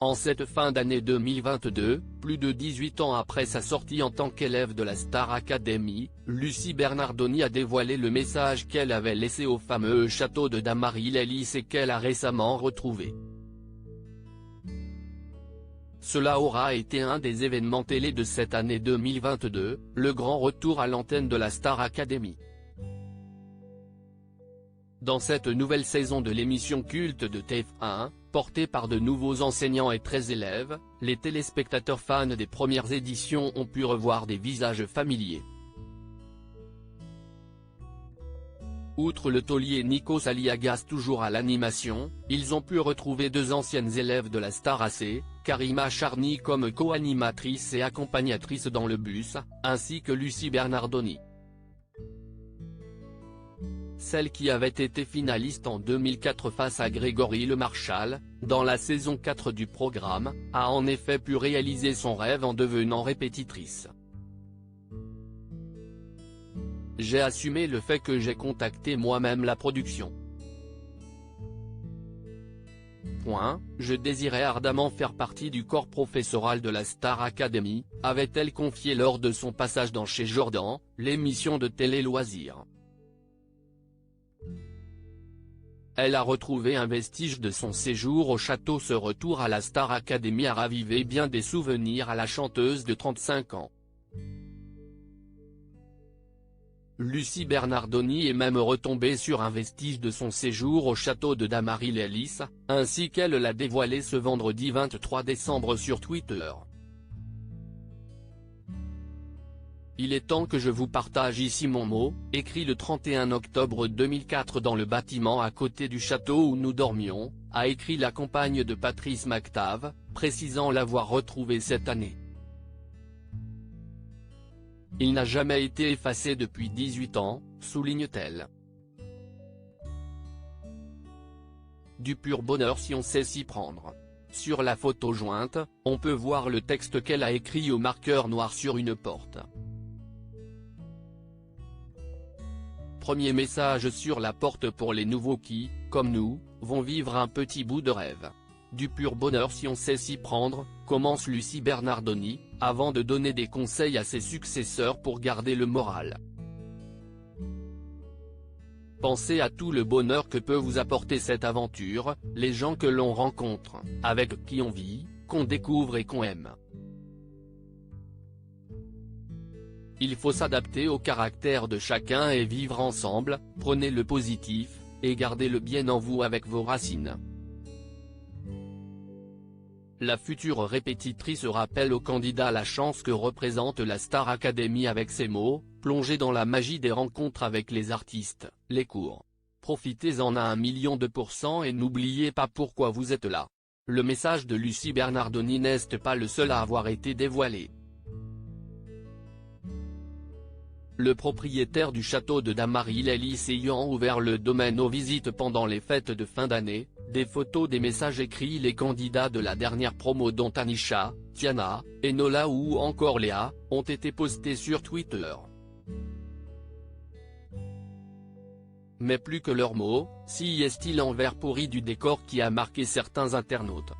En cette fin d'année 2022, plus de 18 ans après sa sortie en tant qu'élève de la Star Academy, Lucie Bernardoni a dévoilé le message qu'elle avait laissé au fameux château de Dammaril-Ellis et qu'elle a récemment retrouvé. Cela aura été un des événements télé de cette année 2022, le grand retour à l'antenne de la Star Academy. Dans cette nouvelle saison de l'émission culte de TF1, portée par de nouveaux enseignants et 13 élèves, les téléspectateurs fans des premières éditions ont pu revoir des visages familiers. Outre le taulier Nikos Aliagas toujours à l'animation, ils ont pu retrouver deux anciennes élèves de la Star AC, Karima Charny comme co-animatrice et accompagnatrice dans le bus, ainsi que Lucie Bernardoni. Celle qui avait été finaliste en 2004 face à Grégory Lemarchal, dans la saison 4 du programme, a en effet pu réaliser son rêve en devenant répétitrice. J'ai assumé le fait que j'ai contacté moi-même la production. Je désirais ardemment faire partie du corps professoral de la Star Academy, avait-elle confié lors de son passage dans Chez Jordan, l'émission de télé-loisirs. Elle a retrouvé un vestige de son séjour au château. Ce retour à la Star Academy a ravivé bien des souvenirs à la chanteuse de 35 ans. Lucie Bernardoni est même retombée sur un vestige de son séjour au château de Dammaril-Ellis, ainsi qu'elle l'a dévoilé ce vendredi 23 décembre sur Twitter. Il est temps que je vous partage ici mon mot, écrit le 31 octobre 2004 dans le bâtiment à côté du château où nous dormions, a écrit la compagne de Patrice McTav, précisant l'avoir retrouvé cette année. Il n'a jamais été effacé depuis 18 ans, souligne-t-elle. Du pur bonheur si on sait s'y prendre. Sur la photo jointe, on peut voir le texte qu'elle a écrit au marqueur noir sur une porte. Premier message sur la porte pour les nouveaux qui, comme nous, vont vivre un petit bout de rêve. Du pur bonheur si on sait s'y prendre, commence Lucie Bernardoni, avant de donner des conseils à ses successeurs pour garder le moral. Pensez à tout le bonheur que peut vous apporter cette aventure, les gens que l'on rencontre, avec qui on vit, qu'on découvre et qu'on aime. Il faut s'adapter au caractère de chacun et vivre ensemble, prenez le positif, et gardez le bien en vous avec vos racines. La future répétitrice rappelle aux candidats la chance que représente la Star Academy avec ces mots, plongez dans la magie des rencontres avec les artistes, les cours. Profitez-en à 1 000 000 % et n'oubliez pas pourquoi vous êtes là. Le message de Lucie Bernardoni n'est pas le seul à avoir été dévoilé. Le propriétaire du château de Dammaril-Ellis ayant ouvert le domaine aux visites pendant les fêtes de fin d'année, des photos des messages écrits les candidats de la dernière promo dont Anisha, Tiana, Enola ou encore Léa, ont été postés sur Twitter. Mais plus que leurs mots, si est-il l'envers pourri du décor qui a marqué certains internautes.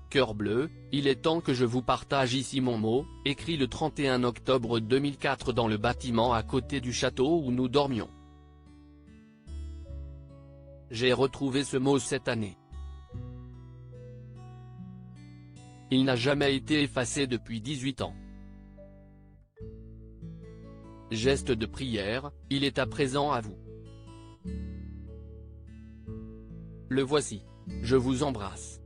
Cœur bleu, il est temps que je vous partage ici mon mot, écrit le 31 octobre 2004 dans le bâtiment à côté du château où nous dormions. J'ai retrouvé ce mot cette année. Il n'a jamais été effacé depuis 18 ans. Geste de prière, il est à présent à vous. Le voici. Je vous embrasse.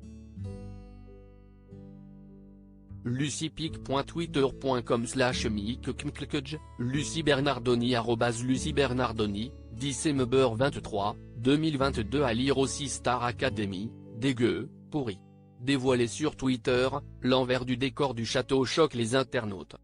luciepic.twitter.com/mickcnkj, Lucie Bernardoni @Lucie Bernardoni, December 23, 2022 à lire aussi Star Academy, dégueu, pourri. Dévoilé sur Twitter, l'envers du décor du château choque les internautes.